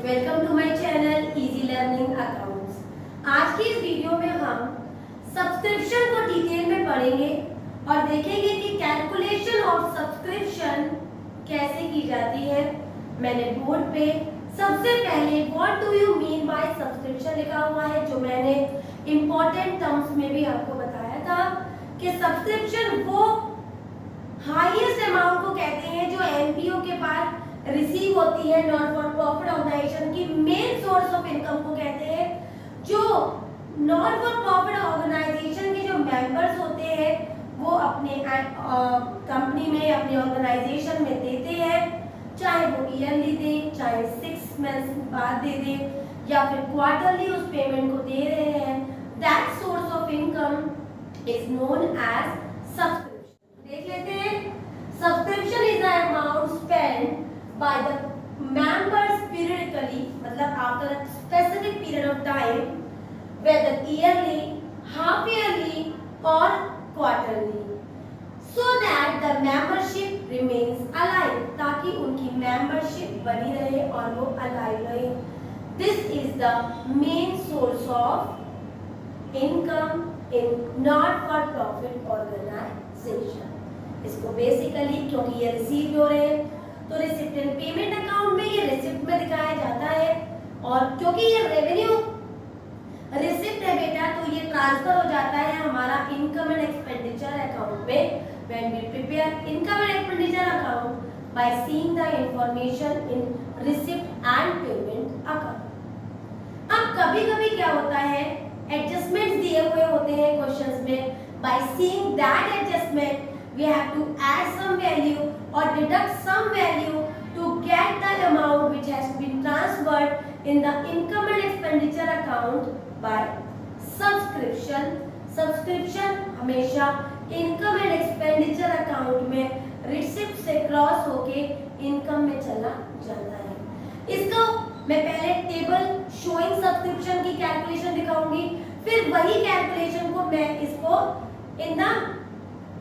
Welcome to my channel easy learning accounts. आज की इस वीडियो में हम सब्सक्रिप्शन को डिटेल में पढ़ेंगे और देखेंगे कि कैलकुलेशन ऑफ सब्सक्रिप्शन कैसे की जाती है। मैंने बोर्ड पे सबसे पहले what do you mean by subscription लिखा हुआ है, जो मैंने इंपॉर्टेंट टर्म्स में भी आपको बताया था कि सब्सक्रिप्शन वो हाईएस्ट अमाउंट को कहते हैं जो एनपीओ के पास रिसीव होती है, नॉन फॉर प्रॉफिट ऑर्गेनाइजेशन की मेन सोर्स ऑफ इनकम को कहते हैं, जो नॉन फॉर प्रॉफिट ऑर्गेनाइजेशन के जो मेंबर्स होते हैं वो अपने कंपनी में, अपने ऑर्गेनाइजेशन में देते हैं, चाहे वो ईयरली दे, चाहे 6 मंथ्स बाद दे दे या फिर क्वार्टरली उस पेमेंट को दे रहे हैं। That source of income is known as subscription. देख लेते हैं, subscription is the amount spend by the members periodically, मतलब after a specific period of time, whether yearly, half yearly or quarterly, so that the membership remains alive, ताकि उनकी membership बनी रहे और वो alive रहे। This is the main source of income in not for profit organization। इसको basically क्योंकि ये रिसीव हो रहे हैं तो रिसिप्टेंट पेमेंट अकाउंट में ये रिसिप्ट में दिखाया जाता है, और क्योंकि ये रेवेन्यू रिसिप्ट है बेटा तो ये ट्रांसफर हो जाता है हमारा इनकम एंड एक्सपेंडिचर अकाउंट में। When we prepare income and expenditure account by seeing the information in receipt and payment account. अब कभी-कभी क्या होता है, एडजस्टमेंट्स दिए हुए होते हैं क्वेश्चंस में, by seeing that adjustment we have to add some value or deduct some value to get the amount which has been transferred in the income and expenditure account by subscription। subscription हमेशा income and expenditure account में receipt से cross होके income में चला जाता है। इसको मैं पहले टेबल शोइंग सब्सक्रिप्शन की कैलकुलेशन दिखाऊंगी, फिर वही कैलकुलेशन को मैं इसको इन द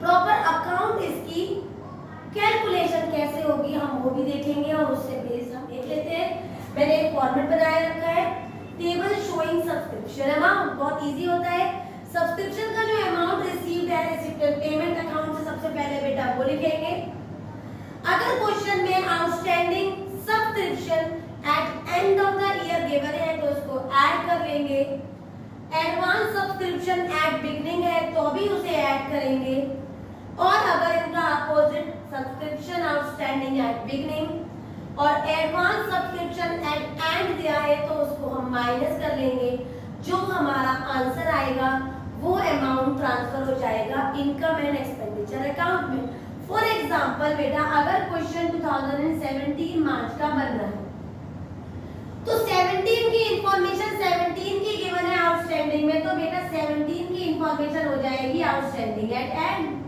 प्रॉपर अकाउंट इसकी कैलकुलेशन कैसे होगी हम वो भी देखेंगे, और उससे बेस हम देख लेते हैं। मैंने एक फॉर्मेट बनाया रखा है, टेबल शोइंग सब्सक्रिप्शन अमाउंट। बहुत इजी होता है, सब्सक्रिप्शन का जो अमाउंट रिसीव्ड है रिसिप्टेंट पेमेंट अकाउंट से सबसे पहले बेटा वो लिखेंगे। अगर क्वेश्चन में outstanding subscription eight end of the year given है तो उसको ऐड कर लेंगे। एडवांस सब्सक्रिप्शन एट बिगिनिंग है तो भी उसे ऐड करेंगे, और अगर इनका opposite subscription outstanding at beginning और एडवांस सब्सक्रिप्शन एट एंड दिया है तो उसको हम माइनस कर लेंगे। जो हमारा आंसर आएगा वो अमाउंट ट्रांसफर हो जाएगा इनकम एंड एक्सपेंडिचर अकाउंट में। फॉर एग्जांपल बेटा अगर क्वेश्चन 2017 मार्च का बन रहा है तो 17 की इंफॉर्मेशन 17 की गिवन है आउटस्टैंडिंग में, तो बेटा 17 की इंफॉर्मेशन हो जाएगी आउटस्टैंडिंग एट एंड,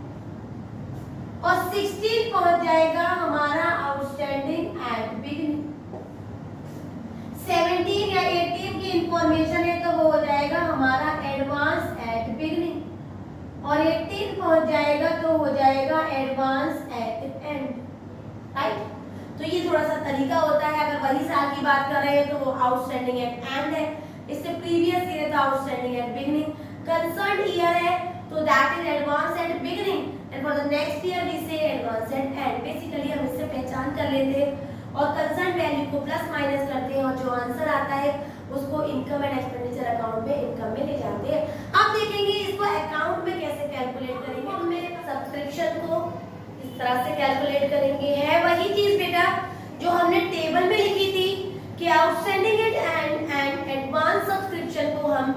और 16 पहुंच जाएगा हमारा आउटस्टैंडिंग एट बिगिनिंग। 17 या 18 की इंफॉर्मेशन है तो वो हो जाएगा हमारा एडवांस एट बिगिनिंग, और 18 पहुंच जाएगा तो हो जाएगा एडवांस एट एंड। राइट, तो ये थोड़ा सा तरीका होता है। अगर वही साल की बात कर रहे हैं तो वो आउटस्टैंडिंग एट एंड है, इससे प्रीवियस ईयर था outstanding at beginning. Concerned year है तो that is advance at beginning, and for the next year we say advance and end। Basically हम इससे पहचान कर लेते हैं और कंसर्न वैल्यू को प्लस माइनस करते हैं, और जो आंसर आता है उसको इनकम एंड एक्सपेंडिचर अकाउंट में इनकम में ले जाते हैं। अब देखेंगे इसको अकाउंट में कैसे कैलकुलेट करेंगे। हमें सब्सक्रिप्शन को इस तरह से कैलकुलेट करेंगे, है वही चीज बेटा जो हमने टेबल में लिखी थी कि outstanding at and and advance subscription को हम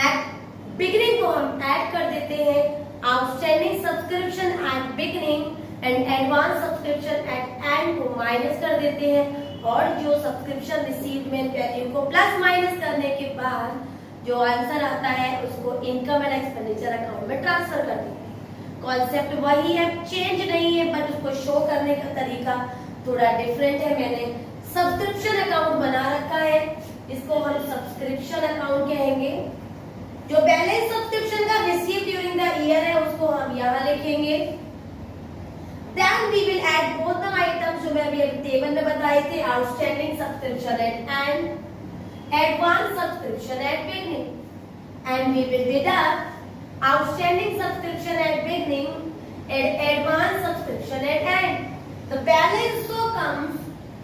एट बिगिनिंग को हम ऐड कर देते हैं, outstanding subscription eight beginning and advance subscription eight end को माइनस कर देते हैं, और जो सब्सक्रिप्शन रिसीव्ड में वैल्यू को प्लस माइनस करने के बाद जो आंसर आता है उसको इनकम एंड एक्सपेंडिचर अकाउंट में ट्रांसफर कर देते हैं। कॉन्सेप्ट वही है, चेंज नहीं है, बट उसको शो करने का तरीका थोड़ा डिफरेंट है। मैंने सब्सक्रिप्शन अकाउंट बना रखा है, इसको हम सब्सक्रिप्शन अकाउंट कहेंगे। जो बैलेंस सब्सक्रिप्शन का रिसीव ड्यूरिंग द ईयर है उसको हम यहाँ लिखेंगे। Then we will add both the items जो मैं अभी टेबल में बताए थे, outstanding subscription at end, advance subscription at beginning, and we will deduct outstanding subscription at beginning and advance subscription at end. The balance so comes,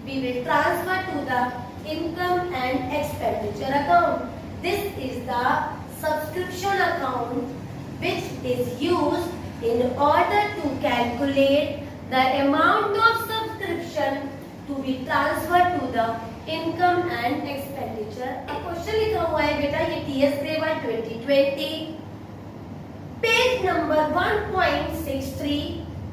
we will transfer to the income and expenditure account. This is the subscription account which is used in order to calculate the amount of subscription to be transferred to the income and expenditure. एक question लिखा हुआ है बेटा, ये TS Grade 2020 page number 1.63,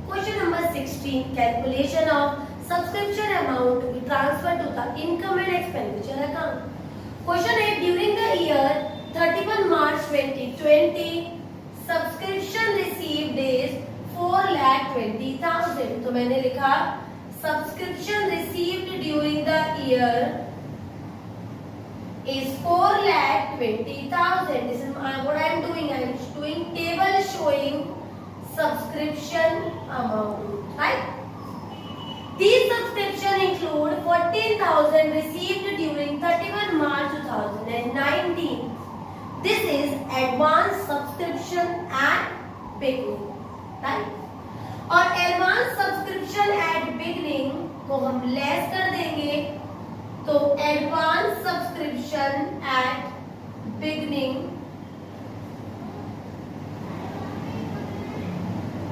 question number 16, calculation of subscription amount to be transferred to the income and expenditure account. Question है, during the year 31 March 2020 subscription received is 4,20,000. तो मैंने लिखा subscription received during the year is 4,20,000. This is what I am doing. I am doing table showing subscription amount, right? These subscription include 14,000 received during 31 March 2019. This is advance subscription at beginning, right? और advance subscription at beginning को हम less कर देंगे, तो advance subscription at beginning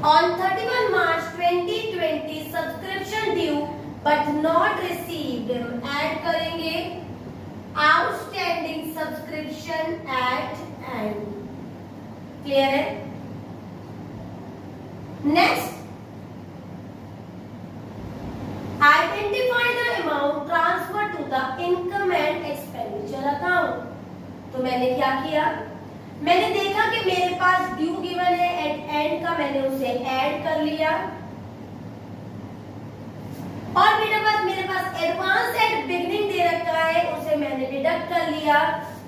on 31 March 2020 subscription due but not received, हम add करेंगे outstanding subscription at end. Clear है? Next, identify the amount transferred to the income and expenditure account. तो मैंने क्या किया, मैंने देखा कि मेरे पास ड्यू गिवन है एट एंड का, मैंने उसे ऐड कर लिया, और मेरे पास एडवांस एट बिगिनिंग दे रखा है, उसे मैंने डिडक्ट कर लिया,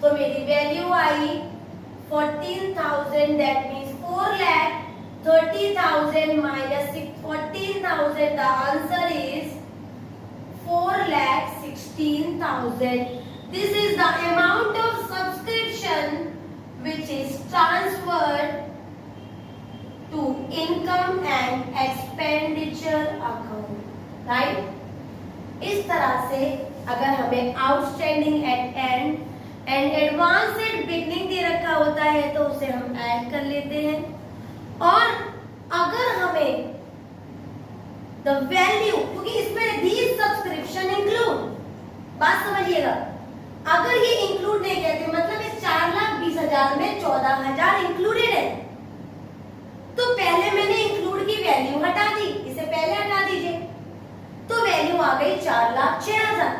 तो मेरी value I 14,000. That means 4,30,000 minus 14,000. The answer is 4,16,000. This is the amount of subscription which is transferred to income and expenditure account, right? इस तरह से अगर हमें outstanding at and and advance at beginning they रखा होता है तो उसे हम ऐड कर लेते हैं, और अगर हमें द वैल्यू, क्योंकि इसमें दीज सब्सक्रिप्शन इंक्लूड, बात समझिएगा, अगर ये इंक्लूड नहीं कहते मतलब इस 4,20,000 में 14,000 इंक्लूडेड है, तो पहले मैंने इंक्लूड की वैल्यू हटा दी, इसे पहले हटा दीजिए, तो वैल्यू आ गई 4,06,000.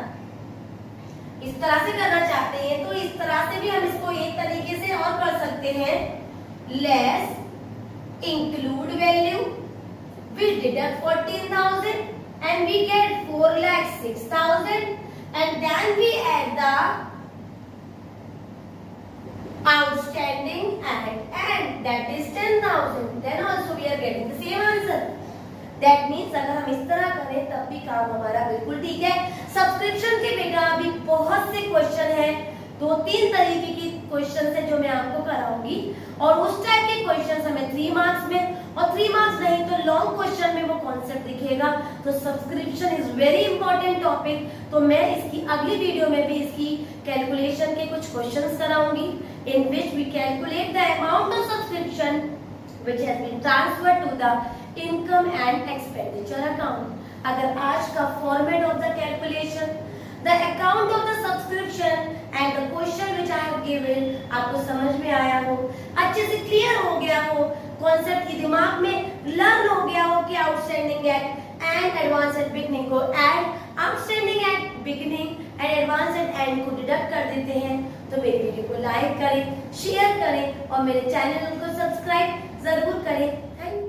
इस तरह से करना चाहते हैं तो इस तरह से भी हम इसको एक तरीके से और कर सकते हैं, less include value, we deduct 14,000 and we get 4,06,000 and then we add the outstanding at end, that is 10,000. Then also we are getting the same answer. That means अगर हम इस तरह करें तब भी काम हमारा बिल्कुल ठीक है. सब्सक्रिप्शन के बेटा अभी बहुत से क्वेश्चन है, 2-3 तरीके की क्वेश्चन है जो मैं आपको कराऊंगी, और उस टाइप के क्वेश्चन हमें 3 मार्क्स में, और 3 मार्क्स नहीं तो लॉन्ग क्वेश्चन में वो कॉन्सेप्ट दिखेगा. तो subscription is very important topic. तो मैं इसकी अगली वीडियो में भी इसकी कैलकुलेशन के कुछ क्वेश्चंस कराऊंगी, in which we calculate the amount of subscription which has been transferred to the income and expenditure account. अगर आज का format of the calculation, the account of the subscription and the question which I have given आपको समझ में आया हो, अच्छे से क्लियर हो गया हो, कॉन्सेप्ट की दिमाग में लर्न हो गया हो कि outstanding at end advance at beginning को add, outstanding at beginning and advance at end को डिडक्ट कर देते हैं. तो मेरे वीडियो को लाइक करें, शेयर करें और मेरे चैनल को सब्सक्राइब जरूर करें. Thank you.